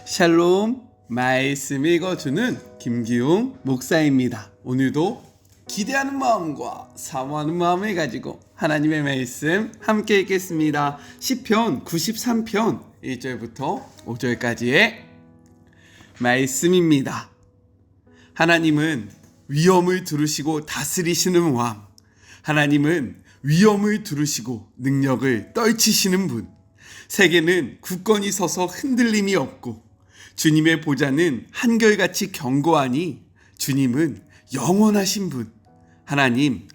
샬롬, 말씀 읽어주는 김기웅 목사입니다. 오늘도 기대하는 마음과 사모하는 마음을 가지고 하나님의 말씀 함께 읽겠습니다. 시편 93편 1절부터 5절까지의 말씀입니다. 하나님은 위엄을 두르시고 다스리시는 왕, 하나님은 위엄을 두르시고 능력을 떨치시는 분, 세계는 굳건히 서서 흔들림이 없고 주님의 보좌는 한결같이 견고하니 주님은 영원하신 분. 하나님,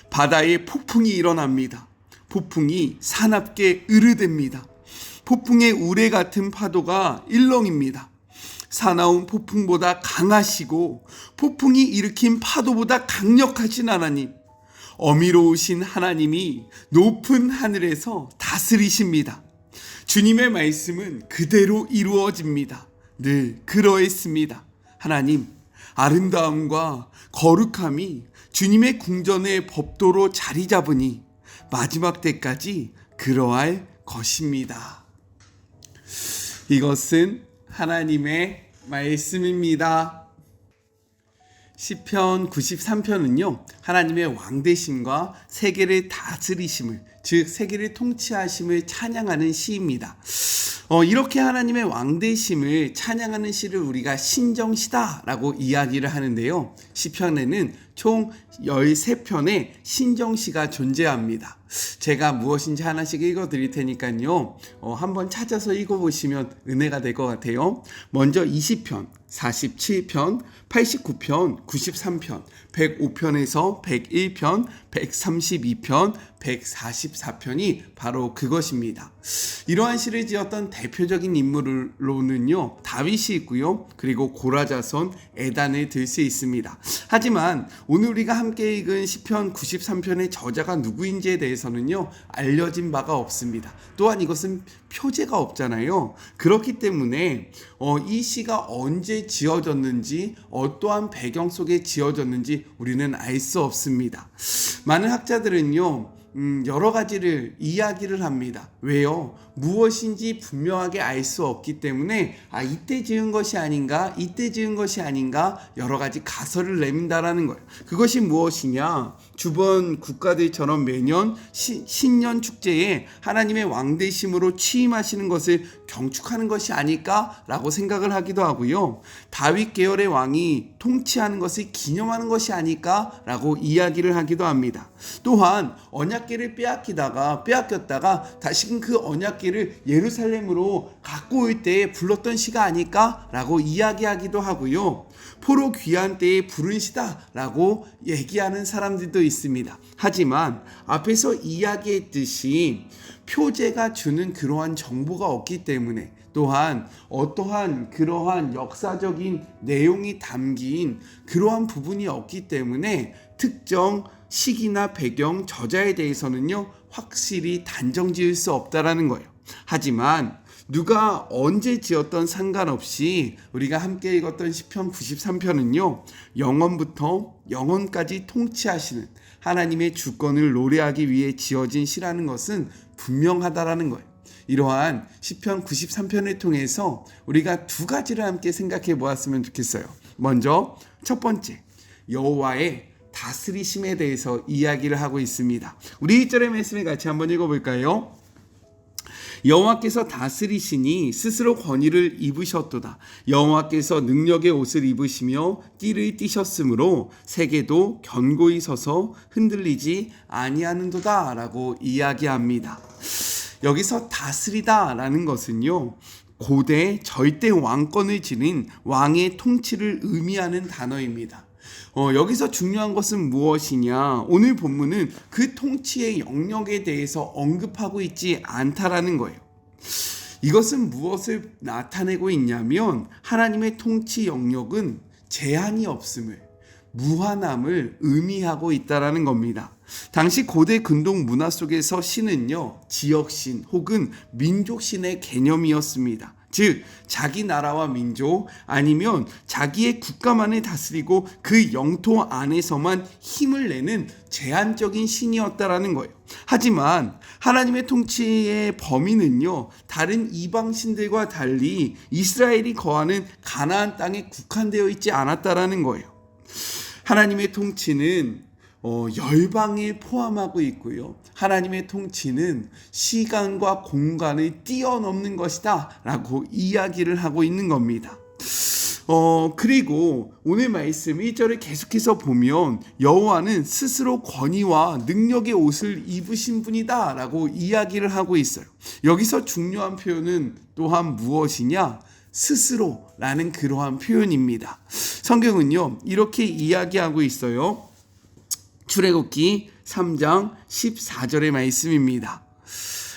바다에 폭풍이 일어납니다. 폭풍이 사납게 으르댑니다. 폭풍의 우레 같은 파도가 일렁입니다. 사나운 폭풍보다 강하시고 폭풍이 일으킨 파도보다 강력하신 하나님, 어미로우신 하나님이 높은 하늘에서 다스리십니다. 주님의 말씀은 그대로 이루어집니다. 늘 그러했습니다. 하나님, 아름다움과 거룩함이 주님의 궁전의 법도로 자리 잡으니 마지막 때까지 그러할 것입니다. 이것은 하나님의 말씀입니다. 시편 93편은요, 하나님의 왕되심과 세계를 다스리심을, 즉 세계를 통치하심을 찬양하는 시입니다. 이렇게 하나님의 왕되심을 찬양하는 시를 우리가 신정시다라고 이야기를 하는데요. 시편에는 총 13편의 신정시가 존재합니다. 제가 무엇인지 하나씩 읽어드릴 테니까요. 한번 찾아서 읽어보시면 은혜가 될 것 같아요. 먼저 20편, 47편, 89편, 93편, 105편에서 101편, 132편, 144편이 바로 그것입니다. 이러한 시를 지었던 대표적인 인물로는요, 다윗이 있고요. 그리고 고라자손, 에단을 들 수 있습니다. 하지만 오늘 우리가 함께 읽은 시편 93편의 저자가 누구인지에 대해서는요, 알려진 바가 없습니다. 또한 이것은 표제가 없잖아요. 그렇기 때문에 이 시가 언제 지어졌는지, 어떠한 배경 속에 지어졌는지 우리는 알 수 없습니다. 많은 학자들은요, 여러 가지를 이야기를 합니다. 왜요? 무엇인지 분명하게 알 수 없기 때문에 이때 지은 것이 아닌가, 이때 지은 것이 아닌가 여러 가지 가설을 내민다라는 거예요. 그것이 무엇이냐? 주변 국가들처럼 매년 신년 축제에 하나님의 왕되심으로 취임하시는 것을 경축하는 것이 아닐까라고 생각을 하기도 하고요. 다윗 계열의 왕이 통치하는 것을 기념하는 것이 아닐까라고 이야기를 하기도 합니다. 또한 언약궤를 빼앗겼다가 다시금 그 언약궤를 예루살렘으로 갖고 올 때에 불렀던 시가 아닐까라고 이야기하기도 하고요. 포로 귀환 때에 부른 시다라고 얘기하는 사람들도 있습니다. 하지만 앞에서 이야기했듯이 표제가 주는 그러한 정보가 없기 때문에, 또한 어떠한 그러한 역사적인 내용이 담긴 그러한 부분이 없기 때문에 특정 시기나 배경, 저자에 대해서는요, 확실히 단정 지을 수 없다라는 거예요. 하지만 누가 언제 지었던 상관없이 우리가 함께 읽었던 시편 93편은요, 영원부터 영원까지 통치하시는 하나님의 주권을 노래하기 위해 지어진 시라는 것은 분명하다라는 거예요. 이러한 시편 93편을 통해서 우리가 두 가지를 함께 생각해 보았으면 좋겠어요. 먼저 첫 번째, 여호와의 다스리심에 대해서 이야기를 하고 있습니다. 우리 1절의 말씀을 같이 한번 읽어볼까요? 여호와께서 다스리시니 스스로 권위를 입으셨도다. 여호와께서 능력의 옷을 입으시며 띠를 띠셨으므로 세계도 견고히 서서 흔들리지 아니하는도다 라고 이야기합니다. 여기서 다스리다라는 것은요, 고대 절대 왕권을 지닌 왕의 통치를 의미하는 단어입니다. 여기서 중요한 것은 무엇이냐? 오늘 본문은 그 통치의 영역에 대해서 언급하고 있지 않다라는 거예요. 이것은 무엇을 나타내고 있냐면 하나님의 통치 영역은 제한이 없음을, 무한함을 의미하고 있다라는 겁니다. 당시 고대 근동 문화 속에서 신은요, 지역신 혹은 민족신의 개념이었습니다. 즉 자기 나라와 민족 아니면 자기의 국가만을 다스리고 그 영토 안에서만 힘을 내는 제한적인 신이었다라는 거예요. 하지만 하나님의 통치의 범위는요, 다른 이방 신들과 달리 이스라엘이 거하는 가나안 땅에 국한되어 있지 않았다라는 거예요. 하나님의 통치는 열방을 포함하고 있고요. 하나님의 통치는 시간과 공간을 뛰어넘는 것이다 라고 이야기를 하고 있는 겁니다. 그리고 오늘 말씀 1절을 계속해서 보면 여호와는 스스로 권위와 능력의 옷을 입으신 분이다 라고 이야기를 하고 있어요. 여기서 중요한 표현은 또한 무엇이냐? 스스로라는 그러한 표현입니다. 성경은요, 이렇게 이야기하고 있어요. 출애굽기 3장 14절의 말씀입니다.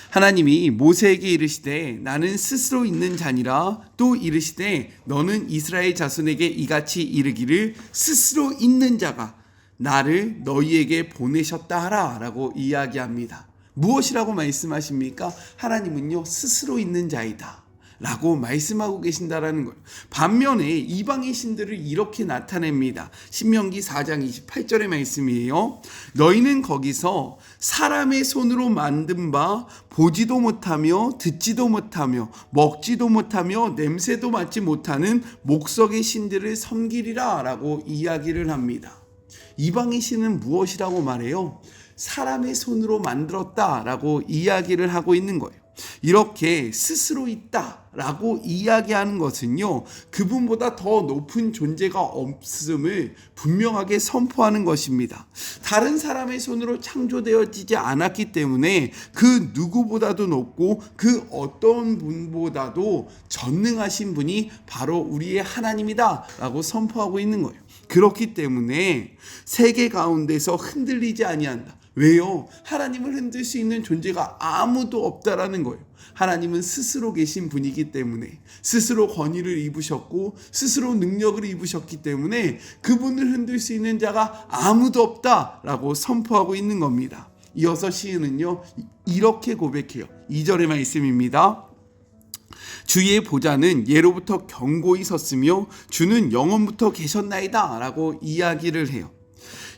하나님이 모세에게 이르시되 나는 스스로 있는 자니라. 또 이르시되 너는 이스라엘 자손에게 이같이 이르기를 스스로 있는 자가 나를 너희에게 보내셨다 하라 라고 이야기합니다. 무엇이라고 말씀하십니까? 하나님은요, 스스로 있는 자이다 라고 말씀하고 계신다라는 거예요. 반면에 이방의 신들을 이렇게 나타냅니다. 신명기 4장 28절의 말씀이에요. 너희는 거기서 사람의 손으로 만든 바 보지도 못하며 듣지도 못하며 먹지도 못하며 냄새도 맡지 못하는 목석의 신들을 섬기리라 라고 이야기를 합니다. 이방의 신은 무엇이라고 말해요? 사람의 손으로 만들었다라고 이야기를 하고 있는 거예요. 이렇게 스스로 있다라고 이야기하는 것은요, 그분보다 더 높은 존재가 없음을 분명하게 선포하는 것입니다. 다른 사람의 손으로 창조되어지지 않았기 때문에 그 누구보다도 높고 그 어떤 분보다도 전능하신 분이 바로 우리의 하나님이다 라고 선포하고 있는 거예요. 그렇기 때문에 세계 가운데서 흔들리지 아니한다. 왜요? 하나님을 흔들 수 있는 존재가 아무도 없다라는 거예요. 하나님은 스스로 계신 분이기 때문에, 스스로 권위를 입으셨고 스스로 능력을 입으셨기 때문에 그분을 흔들 수 있는 자가 아무도 없다라고 선포하고 있는 겁니다. 이어서 시인은요, 이렇게 고백해요. 2절의 말씀입니다. 주의 보좌는 예로부터 견고히 섰으며 주는 영원부터 계셨나이다 라고 이야기를 해요.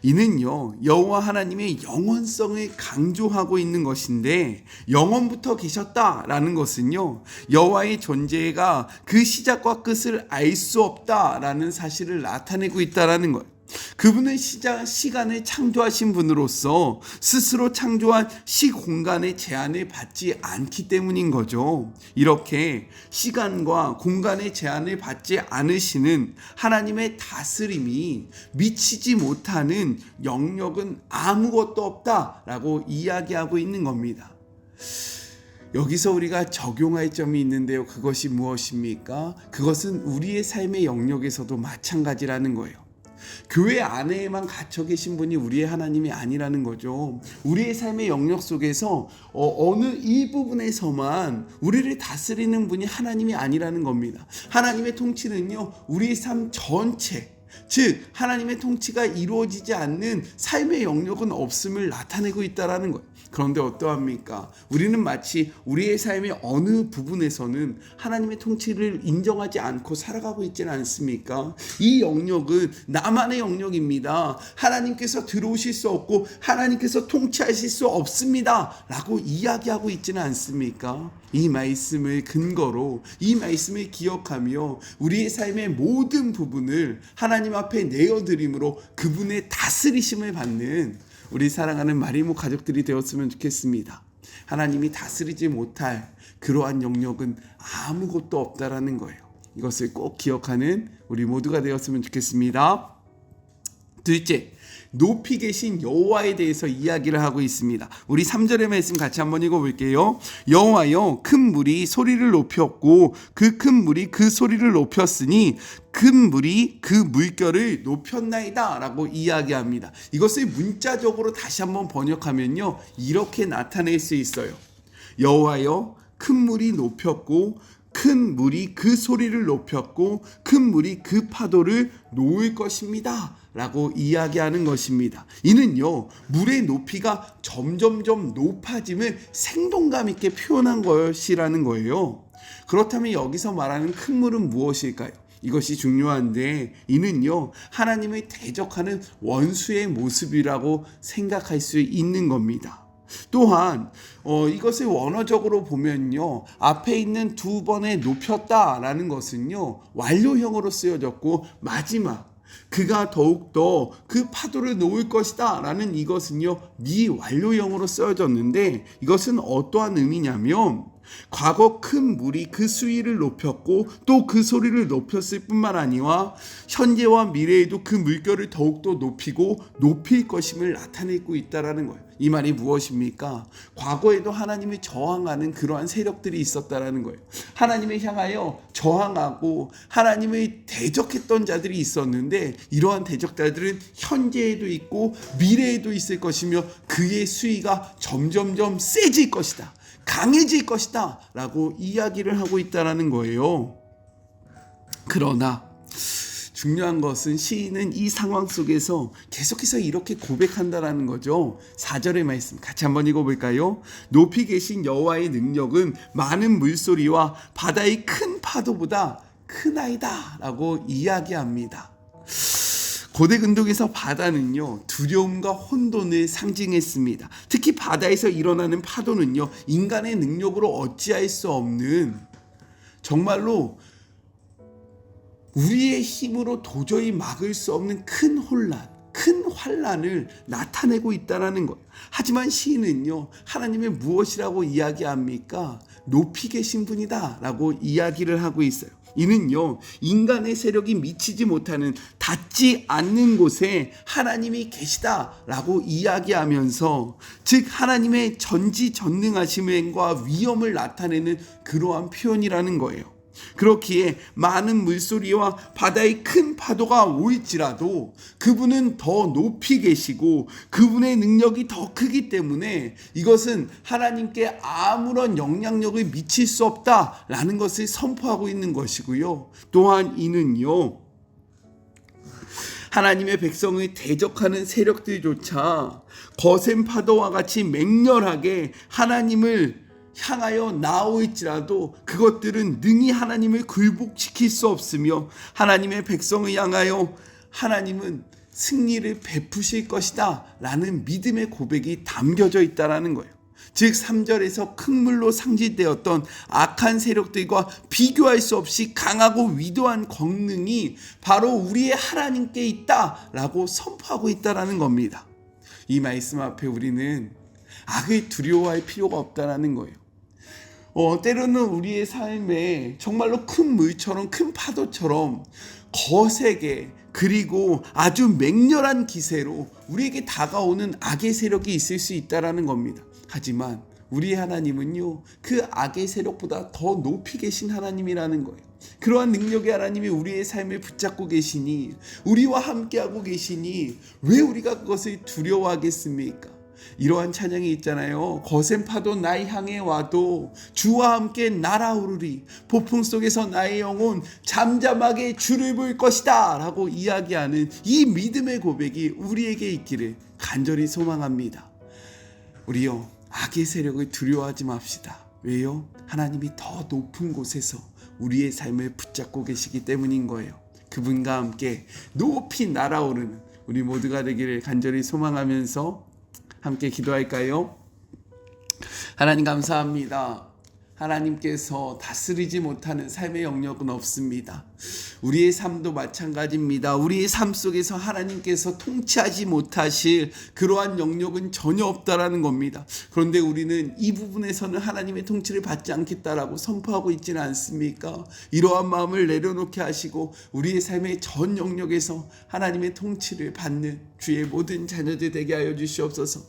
이는요, 여호와 하나님의 영원성을 강조하고 있는 것인데, 영원부터 계셨다라는 것은요, 여호와의 존재가 그 시작과 끝을 알 수 없다라는 사실을 나타내고 있다라는 거예요. 그분은 시간을 창조하신 분으로서 스스로 창조한 시공간의 제한을 받지 않기 때문인 거죠. 이렇게 시간과 공간의 제한을 받지 않으시는 하나님의 다스림이 미치지 못하는 영역은 아무것도 없다라고 이야기하고 있는 겁니다. 여기서 우리가 적용할 점이 있는데요. 그것이 무엇입니까? 그것은 우리의 삶의 영역에서도 마찬가지라는 거예요. 교회 안에만 갇혀 계신 분이 우리의 하나님이 아니라는 거죠. 우리의 삶의 영역 속에서 어느 일부분에서만 우리를 다스리는 분이 하나님이 아니라는 겁니다. 하나님의 통치는요, 우리의 삶 전체, 즉 하나님의 통치가 이루어지지 않는 삶의 영역은 없음을 나타내고 있다는 거예요. 그런데 어떠합니까? 우리는 마치 우리의 삶의 어느 부분에서는 하나님의 통치를 인정하지 않고 살아가고 있지는 않습니까? 이 영역은 나만의 영역입니다. 하나님께서 들어오실 수 없고 하나님께서 통치하실 수 없습니다 라고 이야기하고 있지는 않습니까? 이 말씀을 근거로, 이 말씀을 기억하며 우리의 삶의 모든 부분을 하나님 앞에 내어드림으로 그분의 다스리심을 받는 우리 사랑하는 마리모 가족들이 되었으면 좋겠습니다. 하나님이 다스리지 못할 그러한 영역은 아무것도 없다라는 거예요. 이것을 꼭 기억하는 우리 모두가 되었으면 좋겠습니다. 둘째, 높이 계신 여호와에 대해서 이야기를 하고 있습니다. 우리 3절의 말씀 같이 한번 읽어볼게요. 여호와여, 큰 물이 소리를 높였고 그 큰 물이 그 소리를 높였으니 큰 물이 그 물결을 높였나이다 라고 이야기합니다. 이것을 문자적으로 다시 한번 번역하면요, 이렇게 나타낼 수 있어요. 여호와여, 큰 물이 높였고 큰 물이 그 소리를 높였고 큰 물이 그 파도를 놓을 것입니다 라고 이야기하는 것입니다. 이는요, 물의 높이가 점점점 높아짐을 생동감 있게 표현한 것이라는 거예요. 그렇다면 여기서 말하는 큰 물은 무엇일까요? 이것이 중요한데, 이는요, 하나님을 대적하는 원수의 모습이라고 생각할 수 있는 겁니다. 또한 이것을 원어적으로 보면요, 앞에 있는 두 번에 높였다라는 것은요, 완료형으로 쓰여졌고, 마지막 그가 더욱더 그 파도를 놓을 것이다 라는 이것은요, 미완료형으로 쓰여졌는데, 이것은 어떠한 의미냐면, 과거 큰 물이 그 수위를 높였고 또 그 소리를 높였을 뿐만 아니라 현재와 미래에도 그 물결을 더욱더 높이고 높일 것임을 나타내고 있다는 거예요. 이 말이 무엇입니까? 과거에도 하나님을 저항하는 그러한 세력들이 있었다는 거예요. 하나님을 향하여 저항하고 하나님을 대적했던 자들이 있었는데, 이러한 대적자들은 현재에도 있고 미래에도 있을 것이며 그의 수위가 점점점 세질 것이다, 강해질 것이다 라고 이야기를 하고 있다는 거예요. 그러나 중요한 것은 시인은 이 상황 속에서 계속해서 이렇게 고백한다라는 거죠. 4절의 말씀 같이 한번 읽어볼까요? 높이 계신 여호와의 능력은 많은 물소리와 바다의 큰 파도보다 크나이다 라고 이야기합니다. 고대 근동에서 바다는요, 두려움과 혼돈을 상징했습니다. 특히 바다에서 일어나는 파도는요, 인간의 능력으로 어찌할 수 없는, 정말로 우리의 힘으로 도저히 막을 수 없는 큰 혼란, 큰 환란을 나타내고 있다는 거예요. 하지만 시인은요, 하나님을 무엇이라고 이야기합니까? 높이 계신 분이다 라고 이야기를 하고 있어요. 이는요, 인간의 세력이 미치지 못하는, 닿지 않는 곳에 하나님이 계시다라고 이야기하면서, 즉 하나님의 전지전능하심과 위엄을 나타내는 그러한 표현이라는 거예요. 그렇기에 많은 물소리와 바다의 큰 파도가 올지라도 그분은 더 높이 계시고 그분의 능력이 더 크기 때문에 이것은 하나님께 아무런 영향력을 미칠 수 없다라는 것을 선포하고 있는 것이고요. 또한 이는요, 하나님의 백성을 대적하는 세력들조차 거센 파도와 같이 맹렬하게 하나님을 향하여 나올지라도 그것들은 능히 하나님을 굴복시킬 수 없으며, 하나님의 백성을 향하여 하나님은 승리를 베푸실 것이다 라는 믿음의 고백이 담겨져 있다는 거예요. 즉 3절에서 큰 물로 상징되었던 악한 세력들과 비교할 수 없이 강하고 위대한 권능이 바로 우리의 하나님께 있다라고 선포하고 있다는 겁니다. 이 말씀 앞에 우리는 악을 두려워할 필요가 없다는 거예요. 때로는 우리의 삶에 정말로 큰 물처럼, 큰 파도처럼 거세게, 그리고 아주 맹렬한 기세로 우리에게 다가오는 악의 세력이 있을 수 있다는 겁니다. 하지만 우리 하나님은요, 그 악의 세력보다 더 높이 계신 하나님이라는 거예요. 그러한 능력의 하나님이 우리의 삶을 붙잡고 계시니, 우리와 함께하고 계시니 왜 우리가 그것을 두려워하겠습니까? 이러한 찬양이 있잖아요. 거센 파도 나의 향해 와도 주와 함께 날아오르리, 폭풍 속에서 나의 영혼 잠잠하게 주를 볼 것이다 라고 이야기하는 이 믿음의 고백이 우리에게 있기를 간절히 소망합니다. 우리요, 악의 세력을 두려워하지 맙시다. 왜요? 하나님이 더 높은 곳에서 우리의 삶을 붙잡고 계시기 때문인 거예요. 그분과 함께 높이 날아오르는 우리 모두가 되기를 간절히 소망하면서 함께 기도할까요? 하나님 감사합니다. 하나님께서 다스리지 못하는 삶의 영역은 없습니다. 우리의 삶도 마찬가지입니다. 우리의 삶 속에서 하나님께서 통치하지 못하실 그러한 영역은 전혀 없다라는 겁니다. 그런데 우리는 이 부분에서는 하나님의 통치를 받지 않겠다라고 선포하고 있지는 않습니까? 이러한 마음을 내려놓게 하시고 우리의 삶의 전 영역에서 하나님의 통치를 받는 주의 모든 자녀들 되게 하여 주시옵소서.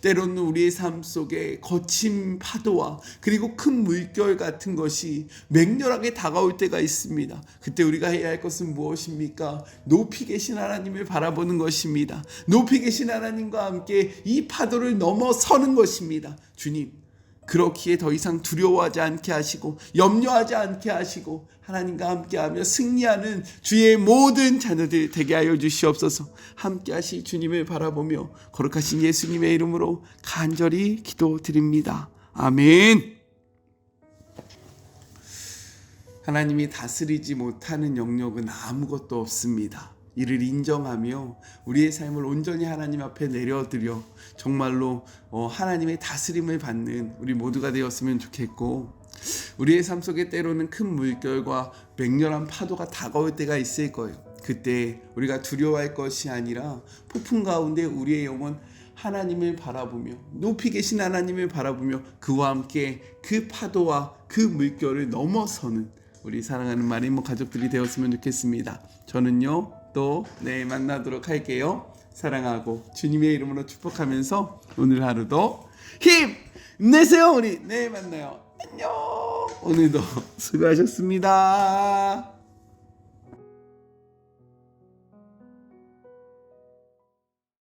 때로는 우리의 삶 속에 거친 파도와 그리고 큰 물결 같은 것이 맹렬하게 다가올 때가 있습니다. 그때 우리가 해야 할 것은 무엇입니까? 높이 계신 하나님을 바라보는 것입니다. 높이 계신 하나님과 함께 이 파도를 넘어서는 것입니다. 주님, 그렇기에 더 이상 두려워하지 않게 하시고 염려하지 않게 하시고 하나님과 함께하며 승리하는 주의 모든 자녀들 되게 하여 주시옵소서. 함께하실 주님을 바라보며 거룩하신 예수님의 이름으로 간절히 기도드립니다. 아멘. 하나님이 다스리지 못하는 영역은 아무것도 없습니다. 이를 인정하며 우리의 삶을 온전히 하나님 앞에 내려드려 정말로 하나님의 다스림을 받는 우리 모두가 되었으면 좋겠고, 우리의 삶 속에 때로는 큰 물결과 맹렬한 파도가 다가올 때가 있을 거예요. 그때 우리가 두려워할 것이 아니라 폭풍 가운데 우리의 영혼 하나님을 바라보며 높이 계신 하나님을 바라보며 그와 함께 그 파도와 그 물결을 넘어서는 우리 사랑하는 마리모 가족들이 되었으면 좋겠습니다. 저는요 또 내일 만나도록 할게요. 사랑하고 주님의 이름으로 축복하면서 오늘 하루도 힘내세요. 우리 내일 만나요. 안녕. 오늘도 수고하셨습니다.